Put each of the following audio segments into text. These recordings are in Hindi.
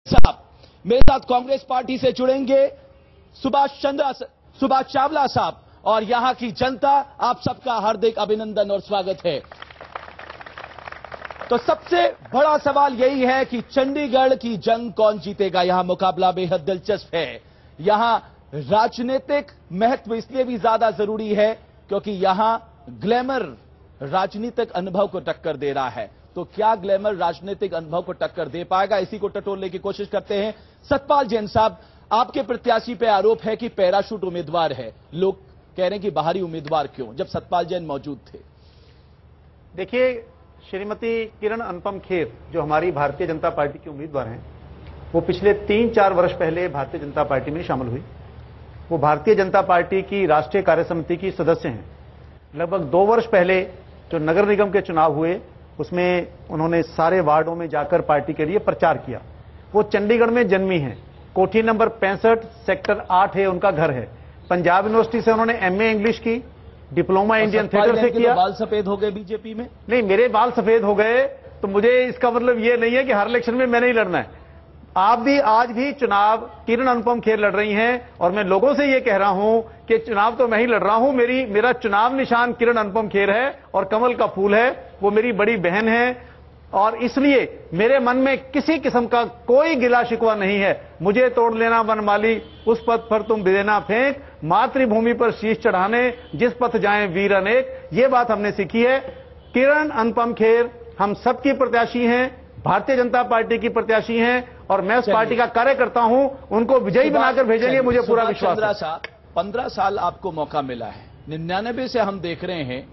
साहब मेरे साथ कांग्रेस पार्टी से जुड़ेंगे सुभाष चावला साहब, और यहां की जनता आप सबका हार्दिक अभिनंदन और स्वागत है। तो सबसे बड़ा सवाल यही है कि चंडीगढ़ की जंग कौन जीतेगा। यहां मुकाबला बेहद दिलचस्प है। यहां राजनीतिक महत्व इसलिए भी ज्यादा जरूरी है क्योंकि यहां ग्लैमर राजनीतिक अनुभव को टक्कर दे रहा है। तो क्या ग्लैमर राजनीतिक अनुभव को टक्कर दे पाएगा, इसी को टटोलने की कोशिश करते हैं। सतपाल जैन साहब, आपके प्रत्याशी पे आरोप है कि पैराशूट उम्मीदवार है। लोग कह रहे हैं कि बाहरी उम्मीदवार क्यों, जब सतपाल जैन मौजूद थे। देखिए, श्रीमती किरण अनुपम खेर जो हमारी भारतीय जनता पार्टी की उम्मीदवार हैं, वो पिछले 3-4 वर्ष पहले भारतीय जनता पार्टी में शामिल हुई। वो भारतीय जनता पार्टी की राष्ट्रीय कार्यसमिति की सदस्य हैं। लगभग 2 वर्ष पहले जो नगर निगम के चुनाव हुए उसमें उन्होंने सारे वार्डों में जाकर पार्टी के लिए प्रचार किया। वो चंडीगढ़ में जन्मी हैं। कोठी नंबर 65 सेक्टर 8 है उनका घर है। पंजाब यूनिवर्सिटी से उन्होंने एमए इंग्लिश की, डिप्लोमा इंडियन थिएटर से किया। बाल सफेद हो गए बीजेपी में? नहीं, मेरे बाल सफेद हो गए तो मुझे इसका मतलब ये नहीं है कि हर इलेक्शन में मैंने ही लड़ना है। आप भी आज भी चुनाव किरण अनुपम खेर लड़ रही हैं और मैं लोगों से ये कह रहा हूं कि चुनाव तो मैं ही लड़ रहा हूं। मेरा चुनाव निशान किरण अनुपम खेर है और कमल का फूल है। वो मेरी बड़ी बहन है और इसलिए मेरे मन में किसी किस्म का कोई गिला शिकवा नहीं है। मुझे तोड़ लेना वनमाली, उस पथ पर तुम देना फेंक, मातृभूमि पर शीश चढ़ाने जिस पथ जाएं वीर अनेक। ये बात हमने सीखी है। किरण अनुपम खेर हम सबकी प्रत्याशी हैं, भारतीय जनता पार्टी की प्रत्याशी हैं और मैं उस पार्टी का कार्यकर्ता हूं। उनको विजयी बनाकर भेजेंगे, मुझे पूरा विश्वास है। 15 साल आपको मौका मिला है। 99 से हम देख रहे हैं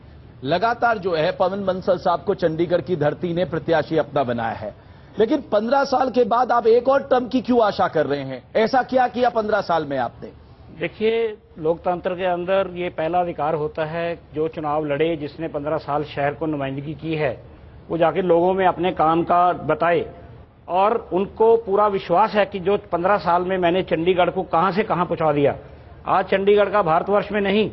लगातार जो है पवन बंसल साहब को चंडीगढ़ की धरती ने प्रत्याशी अपना बनाया है, लेकिन 15 साल के बाद आप एक और टर्म की क्यों आशा कर रहे हैं? ऐसा क्या किया 15 साल में आपने? देखिए, लोकतंत्र के अंदर ये पहला अधिकार होता है, जो चुनाव लड़े, जिसने 15 साल शहर को नुमाइंदगी की है, वो जाके लोगों में अपने काम का बताए। और उनको पूरा विश्वास है कि जो 15 साल में मैंने चंडीगढ़ को कहां से कहां पहुंचा दिया। आज चंडीगढ़ का भारतवर्ष में नहीं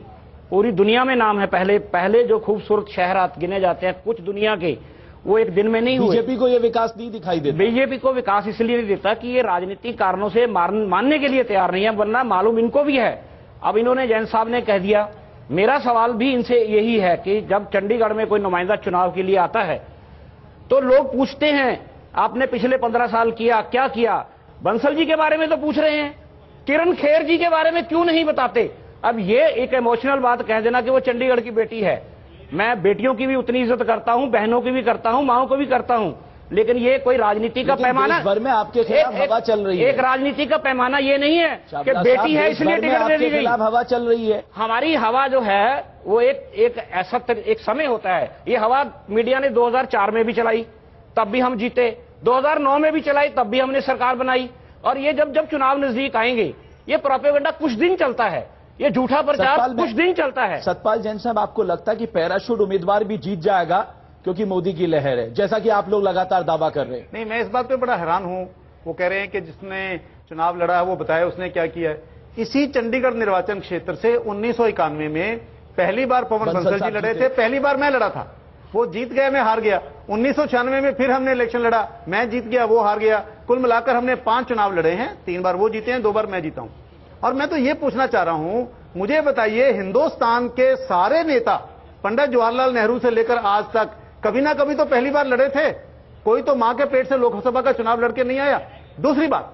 पूरी दुनिया में नाम है। पहले जो खूबसूरत शहर गिने जाते हैं कुछ दुनिया के, वो एक दिन में नहीं हुए। बीजेपी को ये विकास नहीं दिखाई देता। बीजेपी को विकास इसलिए नहीं देता कि ये राजनीतिक कारणों से मानने के लिए तैयार नहीं है, वरना मालूम इनको भी है। अब इन्होंने, जैन साहब ने कह दिया। मेरा सवाल भी इनसे यही है कि जब चंडीगढ़ में कोई नुमाइंदा चुनाव के लिए आता है तो लोग पूछते हैं आपने पिछले 15 साल किया, क्या किया? बंसल जी के बारे में तो पूछ रहे हैं, किरण खेर जी के बारे में क्यों नहीं बताते? अब ये एक इमोशनल बात कह देना कि वो चंडीगढ़ की बेटी है। मैं बेटियों की भी उतनी इज्जत करता हूं, बहनों की भी करता हूं, माओं को भी करता हूं, लेकिन ये कोई राजनीति का पैमाना, देश भर में आपके खिलाफ हवा चल रही है। एक राजनीति का पैमाना ये नहीं है कि बेटी है इसलिए टिकट दे दी गई। हवा चल रही है। हमारी हवा जो है वो एक ऐसा एक समय होता है। ये हवा मीडिया ने 2004 में भी चलाई, तब भी हम जीते। 2009 में भी चलाई, तब भी हमने सरकार बनाई। और ये जब चुनाव नजदीक आएंगे, ये प्रोपेगेंडा कुछ दिन चलता है, ये झूठा प्रचार कुछ दिन चलता है। सतपाल जैन साहब, आपको लगता है कि पैराशूट उम्मीदवार भी जीत जाएगा क्योंकि मोदी की लहर है, जैसा कि आप लोग लगातार दावा कर रहे हैं? नहीं, मैं इस बात पे बड़ा हैरान हूं। वो कह रहे हैं कि जिसने चुनाव लड़ा है वो बताया उसने क्या किया है। इसी चंडीगढ़ निर्वाचन क्षेत्र से 1991 में पहली बार पवन बंसल जी लड़े थे, पहली बार मैं लड़ा था, वो जीत गए, मैं हार गया। 1996 में फिर हमने इलेक्शन लड़ा, मैं जीत गया, वो हार गया। कुल मिलाकर हमने 5 चुनाव लड़े हैं, 3 बार वो जीते हैं, 2 बार मैं जीता हूं। और मैं तो ये पूछना चाह रहा हूं, मुझे बताइए, हिंदुस्तान के सारे नेता पंडित जवाहरलाल नेहरू से लेकर आज तक कभी ना कभी तो पहली बार लड़े थे। कोई तो मां के पेट से लोकसभा का चुनाव लड़के नहीं आया। दूसरी बात,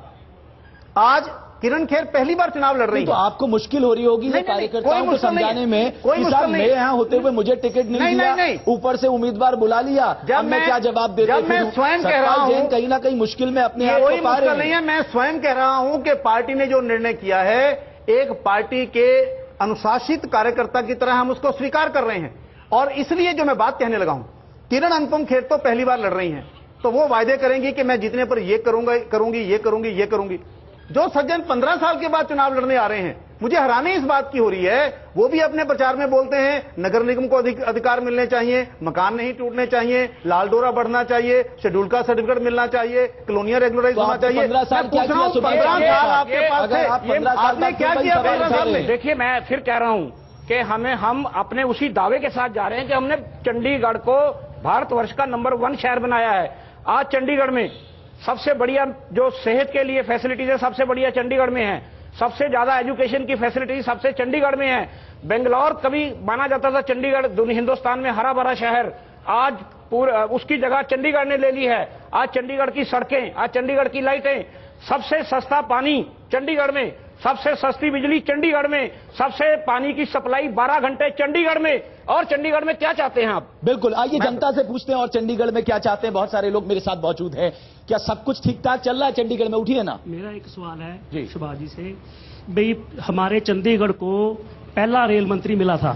आज किरण खेर पहली बार चुनाव लड़ रही है। तो आपको मुश्किल हो रही होगी कार्यकर्ताओं को समझाने में कि साहब मैं यहां होते हुए मुझे टिकट नहीं दिया, ऊपर से उम्मीदवार बुला लिया, जब मैं क्या जवाब देता हूं? मैं स्वयं कह रहा हूं, कहीं ना कहीं मुश्किल में अपने आप कोई मुश्किल नहीं है। मैं स्वयं कह रहा हूं कि पार्टी ने जो निर्णय किया है, एक पार्टी के अनुशासित कार्यकर्ता की तरह हम उसको स्वीकार कर रहे हैं। और इसलिए जो मैं बात कहने लगा हूं, किरण अनुपम खेर तो पहली बार लड़ रही हैं, तो वो वायदे करेंगी कि मैं जीतने पर ये करूंगी, ये करूंगी। जो सज्जन 15 साल के बाद चुनाव लड़ने आ रहे हैं, मुझे हैरानी इस बात की हो रही है, वो भी अपने प्रचार में बोलते हैं नगर निगम को अधिकार मिलने चाहिए, मकान नहीं टूटने चाहिए, लाल डोरा बढ़ना चाहिए, शेड्यूल का सर्टिफिकेट मिलना चाहिए, कॉलोनियां रेगुलराइज होना चाहिए। 15 साल क्या किया? 15 साल आपके पास थे, आपने क्या किया 15 साल में? देखिए, मैं फिर कह रहा हूं कि हम अपने उसी दावे के साथ जा रहे हैं कि हमने चंडीगढ़ को भारतवर्ष का नंबर 1 शहर बनाया है। आज चंडीगढ़ में सबसे बढ़िया जो सेहत के लिए फैसिलिटीज है सबसे बढ़िया चंडीगढ़ में है, सबसे ज्यादा एजुकेशन की फैसिलिटी सबसे चंडीगढ़ में है। बेंगलोर कभी माना जाता था चंडीगढ़ हिंदुस्तान में हरा भरा शहर, आज उसकी जगह चंडीगढ़ ने ले ली है। आज चंडीगढ़ की सड़कें, आज चंडीगढ़ की लाइटें, सबसे सस्ता पानी चंडीगढ़ में, सबसे सस्ती बिजली चंडीगढ़ में, सबसे पानी की सप्लाई 12 घंटे चंडीगढ़ में। और चंडीगढ़ में क्या चाहते हैं आप? बिल्कुल, आइए जनता से पूछते हैं और चंडीगढ़ में क्या चाहते हैं। बहुत सारे लोग मेरे साथ मौजूद हैं। क्या सब कुछ ठीक ठाक चल रहा है चंडीगढ़ में? उठिए ना। मेरा एक सवाल है जी सुभाष जी से, भाई हमारे चंडीगढ़ को पहला रेल मंत्री मिला था,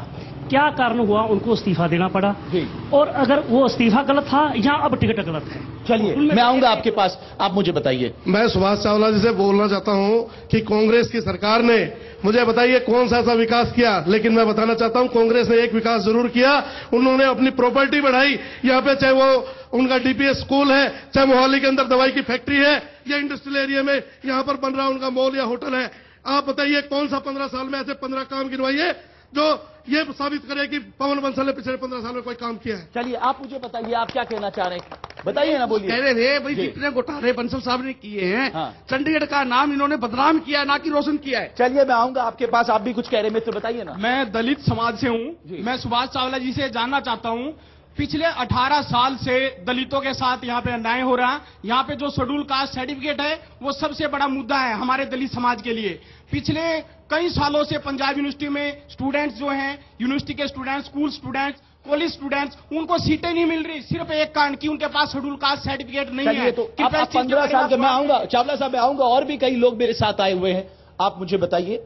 क्या कारण हुआ उनको इस्तीफा देना पड़ा? जी। और अगर वो इस्तीफा गलत था या अब टिकट गलत है? चलिए मैं आऊंगा आपके पास, आप मुझे बताइए। मैं सुभाष चावला जी से बोलना चाहता हूं कि कांग्रेस की सरकार ने मुझे बताइए कौन सा ऐसा विकास किया। लेकिन मैं बताना चाहता हूं कांग्रेस ने एक विकास जरूर किया, उन्होंने अपनी प्रॉपर्टी बढ़ाई। यहां पे चाहे वो उनका डीपीएस स्कूल है, चाहे मोहाली के अंदर दवाई की फैक्ट्री है, या इंडस्ट्रियल एरिया में यहां पर बन रहा उनका मॉल या होटल है। आप बताइए कौन सा 15 साल में ऐसे 15 काम गिनवाइए जो ये साबित करे कि पवन बंसल ने पिछले 15 साल में कोई काम किया है। चलिए आप मुझे बताइए, आप क्या कहना चाह रहे हैं, बताइए ना, बोलिए। कह रहे थे भाई जितने घोटाले बंसल साहब ने किए हैं, चंडीगढ़ का नाम इन्होंने बदनाम किया है, ना कि रोशन किया है। चलिए मैं आऊंगा आपके पास, आप भी कुछ कह रहे हैं, मित्र बताइए ना। मैं दलित समाज से हूँ। मैं सुभाष चावला जी से जानना चाहता हूँ, पिछले 18 साल से दलितों के साथ यहाँ पे अन्याय हो रहा है। यहाँ पे जो शेड्यूल कास्ट सर्टिफिकेट है वो सबसे बड़ा मुद्दा है हमारे दलित समाज के लिए। पिछले कई सालों से पंजाब यूनिवर्सिटी में स्टूडेंट्स जो हैं, यूनिवर्सिटी के students, school students, college students, उनको सीटें नहीं मिल रही, सिर्फ एक कारण कि उनके पास शेड्यूल कास्ट सर्टिफिकेट नहीं है। तो आप 15 साल के, मैं आऊंगा चावला साहब, मैं आऊंगा, और भी कई लोग मेरे साथ आए हुए हैं, आप मुझे बताइए।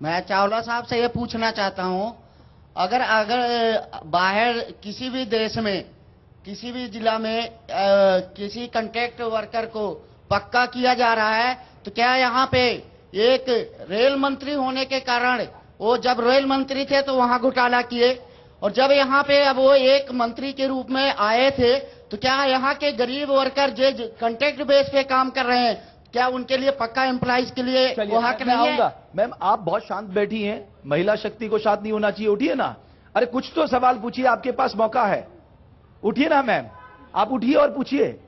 मैं चावला साहब से ये पूछना चाहता हूं, अगर बाहर किसी भी देश में, किसी भी जिला में किसी कॉन्ट्रैक्ट वर्कर को पक्का किया जा रहा है, तो क्या यहाँ पे एक रेल मंत्री होने के कारण, वो जब रेल मंत्री थे तो वहां घोटाला किए, और जब यहाँ पे अब वो एक मंत्री के रूप में आए थे, तो क्या यहाँ के गरीब वर्कर जो कॉन्ट्रैक्ट बेस पे काम कर रहे हैं, क्या उनके लिए पक्का एम्प्लॉइज के लिए वो हक नहीं है? मैम आप बहुत शांत बैठी हैं, महिला शक्ति को शांत नहीं होना चाहिए, उठिए ना। अरे कुछ तो सवाल पूछिए, आपके पास मौका है, उठिए ना मैम, आप उठिए और पूछिए।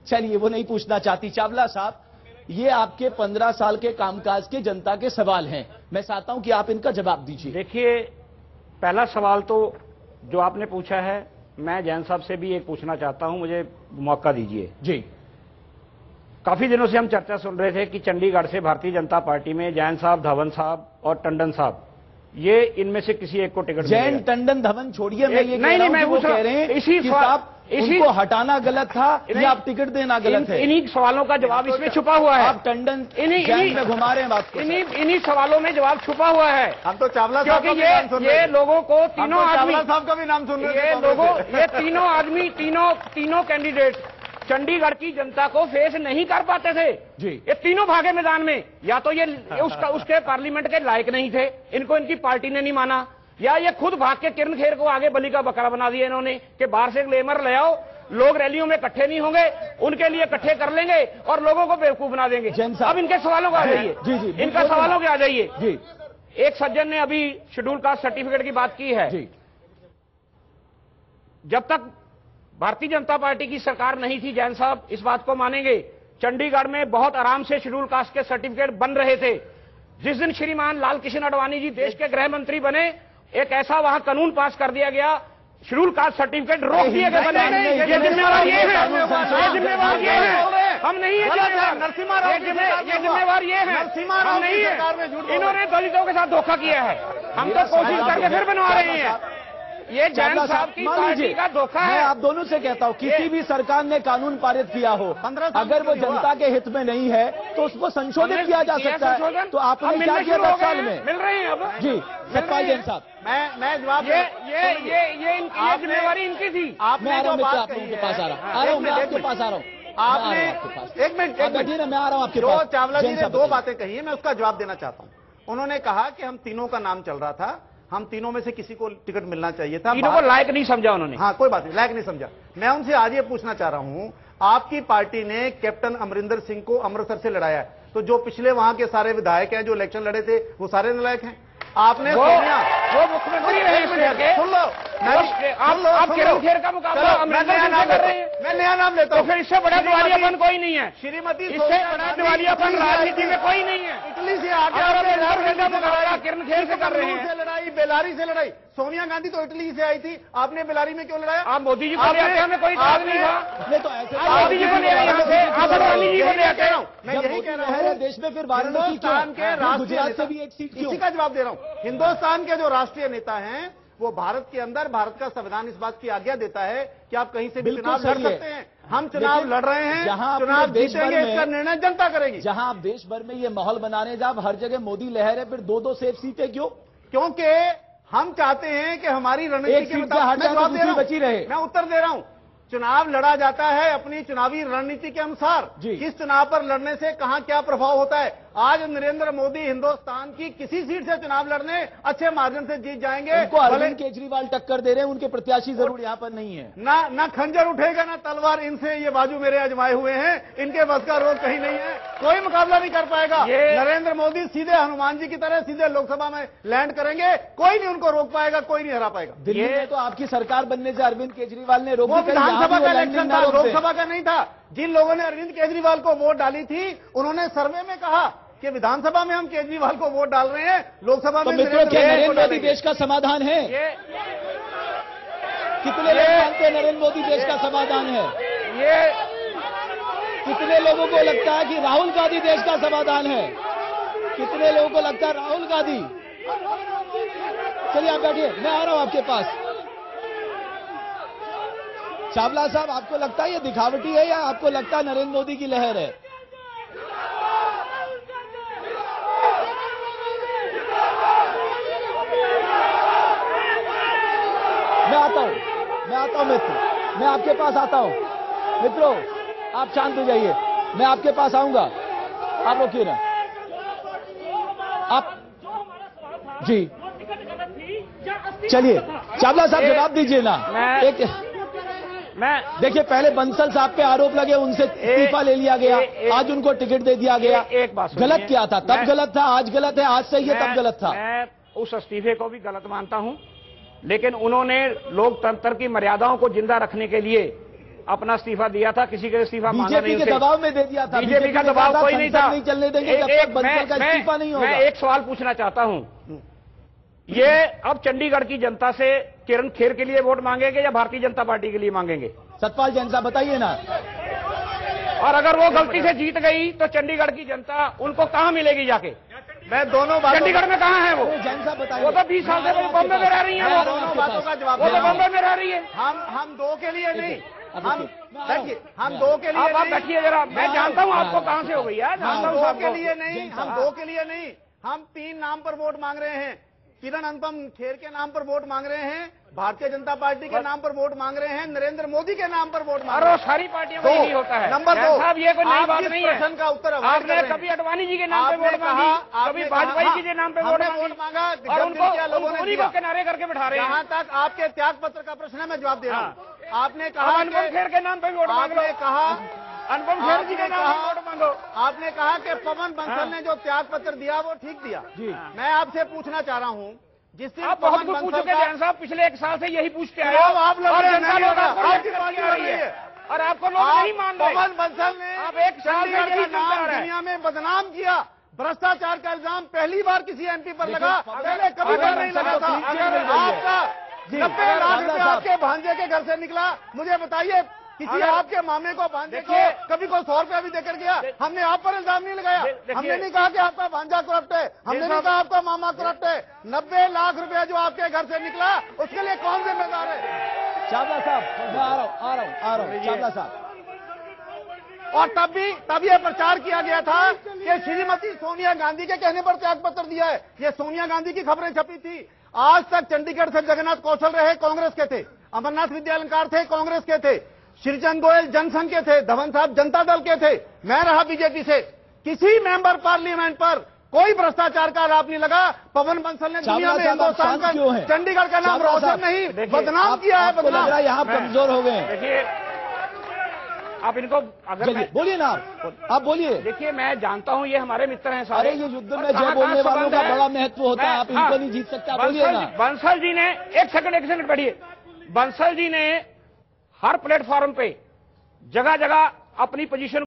चलिए वो नहीं पूछना चाहती। चावला साहब, ये आपके 15 साल के कामकाज के जनता के सवाल हैं, मैं चाहता हूं कि आप इनका जवाब दीजिए। देखिए, पहला सवाल तो जो आपने पूछा है, मैं जैन साहब से भी एक पूछना चाहता हूं, मुझे मौका दीजिए। जी। काफी दिनों से हम चर्चा सुन रहे थे कि चंडीगढ़ से भारतीय जनता पार्टी में जैन साहब, धवन साहब और टंडन साहब, ये इनमें से किसी एक को टिकट जैन, टंडन, धवन छोड़िए, मैं ये नहीं, मैं वो कह रहे हैं इसी उनको हटाना गलत था या आप टिकट देना गलत है? इन्हीं सवालों का जवाब इसमें छुपा हुआ है। आप टंडन जैन में घुमा रहे हैं बात को। इन्हीं सवालों में जवाब छुपा हुआ है। हम तो चावला साहब का भी नाम सुन रहे हैं। ये लोगों को तीनों आदमी, चावला साहब का भी नाम सुन रहे हैं। ये लोगों, ये तीनों आदमी, तीनों कैंडिडेट चंडीगढ़ की जनता को फेस नहीं कर पाते थे जी। ये तीनों भागे मैदान में, या तो ये उसके पार्लियामेंट के लायक नहीं थे, इनको इनकी पार्टी ने नहीं माना, या ये खुद भाग के किरण खेर को आगे बलि का बकरा बना दिया इन्होंने कि बाहर से ग्लेमर ले आओ, लोग रैलियों में इकट्ठे नहीं होंगे, उनके लिए इकट्ठे कर लेंगे और लोगों को बेवकूफ बना देंगे। अब इनके सवालों को आ जाइए। इनका सवालों के आ जाइए। एक सज्जन ने अभी शेड्यूल कास्ट सर्टिफिकेट की बात की है। जब तक भारतीय जनता पार्टी की सरकार नहीं थी, जैन साहब इस बात को मानेंगे, चंडीगढ़ में बहुत आराम से शेड्यूल कास्ट के सर्टिफिकेट बन रहे थे। जिस दिन श्रीमान लाल कृष्ण आडवाणी जी देश के गृह मंत्री बने, एक ऐसा वहां कानून पास कर दिया गया, शेड्यूल कास्ट सर्टिफिकेट रोक दिए गए बने। ये जिम्मेवार ये है, ये जिम्मेवार ये है, हम नहीं है जिम्मेवार, ये जिम्मेवार ये है, हम नहीं है। इन्होंने दलितों के साथ धोखा किया है, हम तो कोशिश करके फिर बनवा रहे हैं। ये जैन साहब की पार्टी का धोखा है। मैं आप दोनों से कहता हूं, किसी भी सरकार ने कानून पारित किया हो, अगर वो जनता के हित में नहीं है तो उसको संशोधित किया जा सकता है। तो आपने क्या किया 10 साल में? मिल रहे हैं अब जी। सतपाल जैन साहब, मैं जवाब, ये जिम्मेवारी इनकी थी। मैं आ रहा हूँ, आप लोगों के पास आ रहा हूँ, मैं आपके पास आ रहा हूँ। आपने एक मिनट बैठिए ना, मैं आ रहा हूँ आपके पास। जो चावला जी ने 2 बातें कही है, मैं उसका जवाब देना चाहता हूँ। उन्होंने कहा कि हम तीनों का नाम चल रहा था, हम तीनों में से किसी को टिकट मिलना चाहिए था, तीनों को लायक नहीं समझा उन्होंने। हाँ, कोई बात नहीं, लायक नहीं समझा। मैं उनसे आज ये पूछना चाह रहा हूं, आपकी पार्टी ने कैप्टन अमरिंदर सिंह को अमृतसर से लड़ाया है, तो जो पिछले वहां के सारे विधायक हैं जो इलेक्शन लड़े थे वो सारे नालायक हैं? आपने वो मुख्यमंत्री रहे इस शहर के। सुन लो, आप किरण खेर का मुकाबला अमरिंदर सिंह से कर रहे हैं। मैं नया नाम लेता हूँ। तो फिर इससे बड़ा दिवालियापन कोई नहीं है। श्रीमती इससे बड़ा दिवालियापन राजनीति में कोई नहीं है। इटली से आगे मुकाबला किरण खेर से कर रहे हैं। लड़ाई, बेलारी से लड़ाई। सोनिया गांधी तो इटली से आई थी, आपने बेलारी में क्यों लड़ाया? आप मोदी जी को ले आते हमें कोई इतराज नहीं था। नहीं तो ऐसे आप मोदी जी को ले आए यहाँ से, आप अडवाणी जी को ले आते हैं। मैं यही कह रहा हूँ, देश में फिर वाराणसी हिंदुस्तान के राष्ट्रीय गुजरात से भी एक सीट क्यों? इसी का जवाब दे रहा हूँ। हिंदुस्तान के जो राष्ट्रीय नेता हैं वो भारत के अंदर, भारत का संविधान इस बात की आज्ञा देता है कि आप कहीं से भी चुनाव लड़ सकते हैं। हम चुनाव लड़ रहे हैं, चुनाव जीतेंगे, इसका निर्णय जनता करेगी। जहां आप देश भर में ये माहौल बनाने जब हर जगह मोदी लहर है, फिर दो सेफ सीटें क्यों? क्योंकि हम चाहते हैं कि हमारी रणनीति के मुताबिक बची रहे। मैं उत्तर दे रहा हूं। चुनाव लड़ा जाता है अपनी चुनावी रणनीति के अनुसार। किस चुनाव पर लड़ने से कहां क्या प्रभाव होता है। आज नरेंद्र मोदी हिंदुस्तान की किसी सीट से चुनाव लड़ने अच्छे मार्जिन से जीत जाएंगे। उनको अरविंद केजरीवाल टक्कर दे रहे हैं, उनके प्रत्याशी जरूर यहां पर नहीं है। ना खंजर उठेगा ना तलवार, इनसे ये बाजू मेरे आजमाए हुए हैं, इनके बस का रोग कहीं नहीं है, कोई मुकाबला नहीं कर पाएगा। नरेंद्र मोदी सीधे हनुमान जी की तरह सीधे लोकसभा में लैंड करेंगे, कोई नहीं उनको रोक पाएगा, कोई नहीं हरा पाएगा। दिल्ली में तो आपकी सरकार बनने से अरविंद केजरीवाल ने रोक, विधानसभा का इलेक्शन था, लोकसभा का नहीं था। जिन लोगों ने अरविंद केजरीवाल को वोट डाली थी, उन्होंने सर्वे में कहा कि विधानसभा में हम केजरीवाल को वोट डाल रहे हैं, लोकसभा में नरेंद्र मोदी देश का समाधान है। कितने लोग मानते हैं नरेंद्र मोदी देश का समाधान है? कितने लोगों को लगता है कि राहुल गांधी देश का समाधान है? कितने लोगों को लगता है राहुल गांधी? चलिए आप बैठिए, मैं आ रहा हूं आपके पास। चावला साहब, आपको लगता है ये दिखावटी है या आपको लगता है नरेंद्र मोदी की लहर है? मैं आता हूं मित्र, मैं आपके पास आता हूं। मित्रों, आप शांत हो जाइए, मैं आपके पास आऊंगा। आप रोकिए ना, आप जी चलिए। चावला साहब जवाब दीजिए ना। मैं देखिए, पहले बंसल साहब पे आरोप लगे, उनसे इस्तीफा ले लिया गया, आज उनको टिकट दे दिया गया। एक बात गलत क्या था? तब गलत था, आज गलत है, आज सही है, तब गलत था। मैं उस इस्तीफे को भी गलत मानता हूं, लेकिन उन्होंने लोकतंत्र की मर्यादाओं को जिंदा रखने के लिए अपना इस्तीफा दिया था। किसी का इस्तीफा मांगा नहीं, बीजेपी के दबाव में दे दिया था। बीजेपी का दबाव कोई नहीं था। नहीं चलने देंगे जब तक बंसल का इस्तीफा नहीं होगा। मैं एक सवाल पूछना चाहता हूं, ये अब चंडीगढ़ की जनता से किरण खेर के लिए वोट मांगेंगे या भारतीय जनता पार्टी के लिए मांगेंगे? सतपाल जैन साहब बताइए ना। और अगर वो गलती से जीत गई तो चंडीगढ़ की जनता उनको कहां मिलेगी जाके? मैं दोनों बातों, चंडीगढ़ में कहां है वो? जैन साहब बताइए। वो तो 20 साल से बॉम्बे में रह रही है। वो दोनों बातों का जवाब, वो तो बॉम्बे में रह रही है। हम दो के लिए नहीं, हम देखिए, हम दो के लिए आप बैठिए जरा, मैं जानता हूं आपको कहां से हो गई है। हम दो के लिए नहीं, हम दो के लिए नहीं, हम 3 नाम पर वोट मांग रहे हैं। किरण अनुपम खेर के नाम पर वोट मांग रहे हैं, भारतीय जनता पार्टी के नाम पर वोट मांग रहे हैं, नरेंद्र मोदी के नाम पर वोट मांग रहे हैं। सारी पार्टियों का यही होता है। नंबर 2 साहब, ये कोई नई बात नहीं है। प्रश्न का उत्तर आपने कभी अडवाणी जी के नाम पे वोट मांगी, कभी वाजपेयी जी के नाम पे वोट मांगा, और उनको किनारे करके बिठा रहे हैं। जहां तक आपके त्याग पत्र का प्रश्न है, मैं जवाब दे रहा हूं। आपने कहा अनुपम खेर के नाम पे वोट मांग लो। अनुपम खेर जी के नाम पे वोट मांगो। आपने कहा कि पवन बंसल ने जो त्याग पत्र दिया वो ठीक दिया। मैं आपसे पूछना चाह रहा हूं, जिस आप बहुत कुछ पूछोगे जैन साहब, पिछले 1 साल से यही पूछते आए आप लोग, और जनता लोग आपकी पार्टी आ रही है और आपको लोग नहीं मान रहे। पवन बंसल ने आप 1 साल से नाम दुनिया में बदनाम किया। भ्रष्टाचार का इल्जाम पहली बार किसी एमपी पर लगा, पहले कभी बार नहीं लगा था। आपका 90 लाख रुपए आपके भांजे के घर से निकला। मुझे बताइए, किसी आपके मामे को भांजे को कभी कोई 100 रुपया भी देकर गया? हमने आप पर इल्जाम नहीं लगाया, हमने नहीं कहा कि आपका भांजा करप्ट है, हमने नहीं कहा आपका मामा करप्ट है। 90 लाख रुपया जो आपके घर से निकला, उसके लिए कौन जिम्मेदार है? चावला साहब, मैं आ रहा हूं चावला साहब। और तब ये प्रचार किया गया था कि श्रीमती सोनिया गांधी के कहने पर त्याग पत्र दिया है। ये सोनिया गांधी की खबरें छपी थी। आज तक चंडीगढ़ से जगन्नाथ कौशल रहे, कांग्रेस के थे। अमरनाथ विद्यालंकार थे, कांग्रेस के थे। श्रीचंद गोयल जनसंघ के थे, धवन साहब जनता दल के थे, मैं रहा बीजेपी से। किसी मेंबर पार्लियामेंट पर कोई भ्रष्टाचार का आरोप नहीं लगा। पवन बंसल ने दुनिया में हिंदुस्तान का, चंडीगढ़ का नाम रोशन नहीं बदनाम किया है। बदनाम लग रहा है, यहाँ कमजोर हो गए। आप इनको अगर चलिए बोलिए ना आप बोलिए। देखिए, मैं जानता हूं ये हमारे मित्र हैं सारे। अरे ये युद्ध में जय बोलने वालों का बड़ा महत्व होता है, आप इनको नहीं जीत सकते, बोलिए ना। बंसल जी ने एक सेकंड बैठिए। बंसल जी ने हर प्लेटफॉर्म पे जगह जगह अपनी पोजीशन